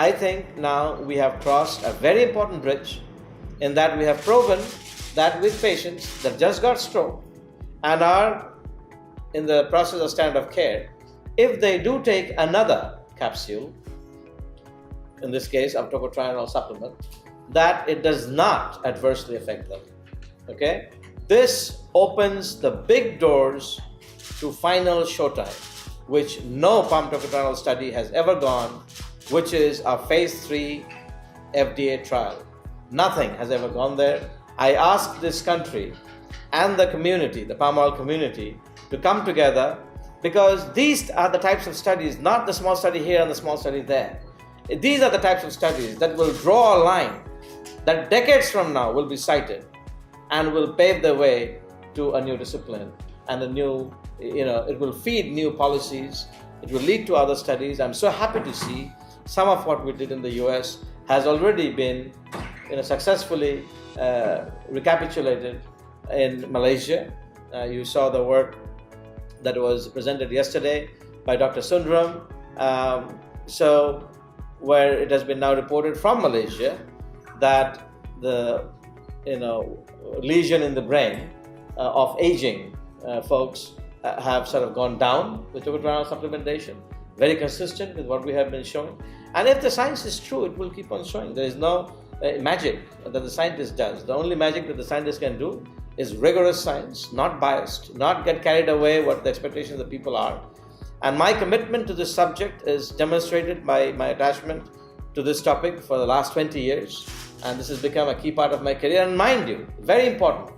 I think now we have crossed a very important bridge in that we have proven that with patients that just got stroke and are in the process of standard of care, if they do take another capsule, in this case of tocotrienol supplement, that it does not adversely affect them. Okay? This opens the big doors to final showtime, which no pump tocotrienol study has ever gone, which is a phase 3 FDA trial. Nothing has ever gone there. I asked this country and the community, the palm oil community, to come together, because these are the types of studies, not the small study here and the small study there. These are the types of studies that will draw a line that decades from now will be cited and will pave the way to a new discipline and a new, it will feed new policies. It will lead to other studies. I'm so happy to see some of what we did in the US has already been successfully recapitulated in Malaysia. You saw the work that was presented yesterday by Dr. Sundram. Where it has been now reported from Malaysia that the lesion in the brain of aging folks have sort of gone down with tocotrienol supplementation, very consistent with what we have been showing. And if the science is true, it will keep on showing. There is no magic that the scientist does. The only magic that the scientist can do is rigorous science, not biased, not get carried away what the expectations of people are. And my commitment to this subject is demonstrated by my attachment to this topic for the last 20 years. And this has become a key part of my career. And mind you, very important,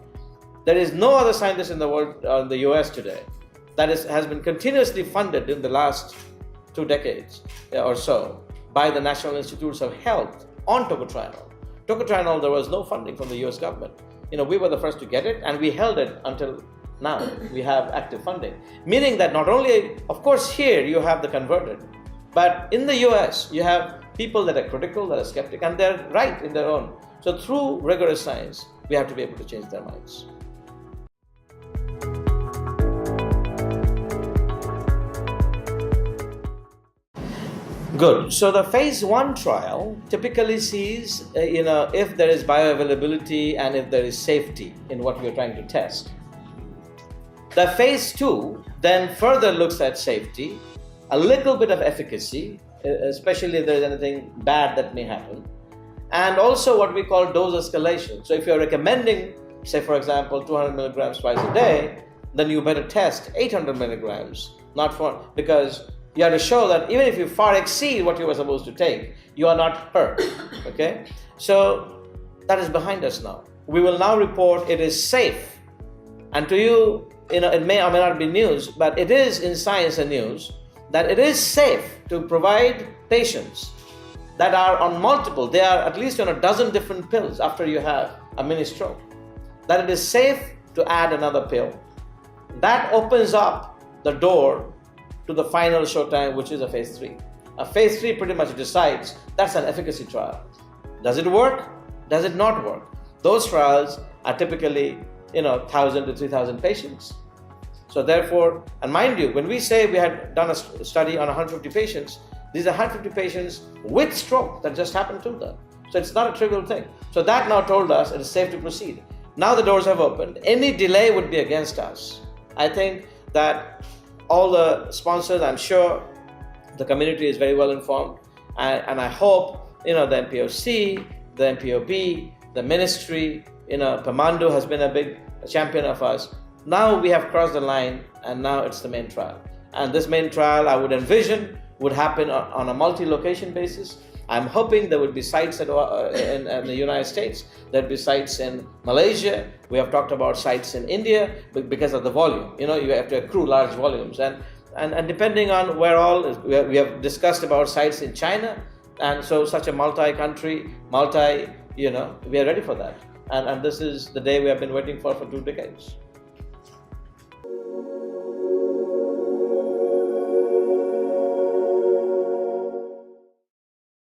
there is no other scientist in the world, in the US today, that has been continuously funded in the last 2 decades or so by the National Institutes of Health on tocotrienol. Tocotrienol, there was no funding from the US government. We were the first to get it, and we held it until now. We have active funding, meaning that not only, of course, here you have the converted, but in the US you have people that are critical, that are skeptic, and they're right in their own. So through rigorous science, we have to be able to change their minds. Good. So the phase 1 trial typically sees, if there is bioavailability and if there is safety in what we are trying to test. The phase 2 then further looks at safety, a little bit of efficacy, especially if there is anything bad that may happen, and also what we call dose escalation. So if you're recommending, say for example, 200 milligrams twice a day, then you better test 800 milligrams, because you have to show that even if you far exceed what you were supposed to take, you are not hurt. Okay? So that is behind us now. We will now report it is safe. And to you, it may or may not be news, but it is in science and news that it is safe to provide patients that are on multiple, they are at least on a dozen different pills after you have a mini stroke, that it is safe to add another pill. That opens up the door to the final showtime, which is a phase 3. A phase 3 pretty much decides, that's an efficacy trial. Does it work? Does it not work? Those trials are typically 1,000 to 3,000 patients. So therefore, and mind you, when we say we had done a study on 150 patients, these are 150 patients with stroke that just happened to them. So it's not a trivial thing. So that now told us it is safe to proceed. Now the doors have opened. Any delay would be against us. I think that all the sponsors, I'm sure the community is very well informed, and I hope the MPOC, the MPOB, the ministry, Pamandu has been a big champion of us. Now we have crossed the line, and now it's the main trial. And this main trial, I would envision, would happen on a multi-location basis. I'm hoping there would be sites in the United States, there would be sites in Malaysia. We have talked about sites in India because of the volume. You have to accrue large volumes. And depending on where all, we have discussed about sites in China. And so such a multi-country, we are ready for that. And this is the day we have been waiting for 2 decades.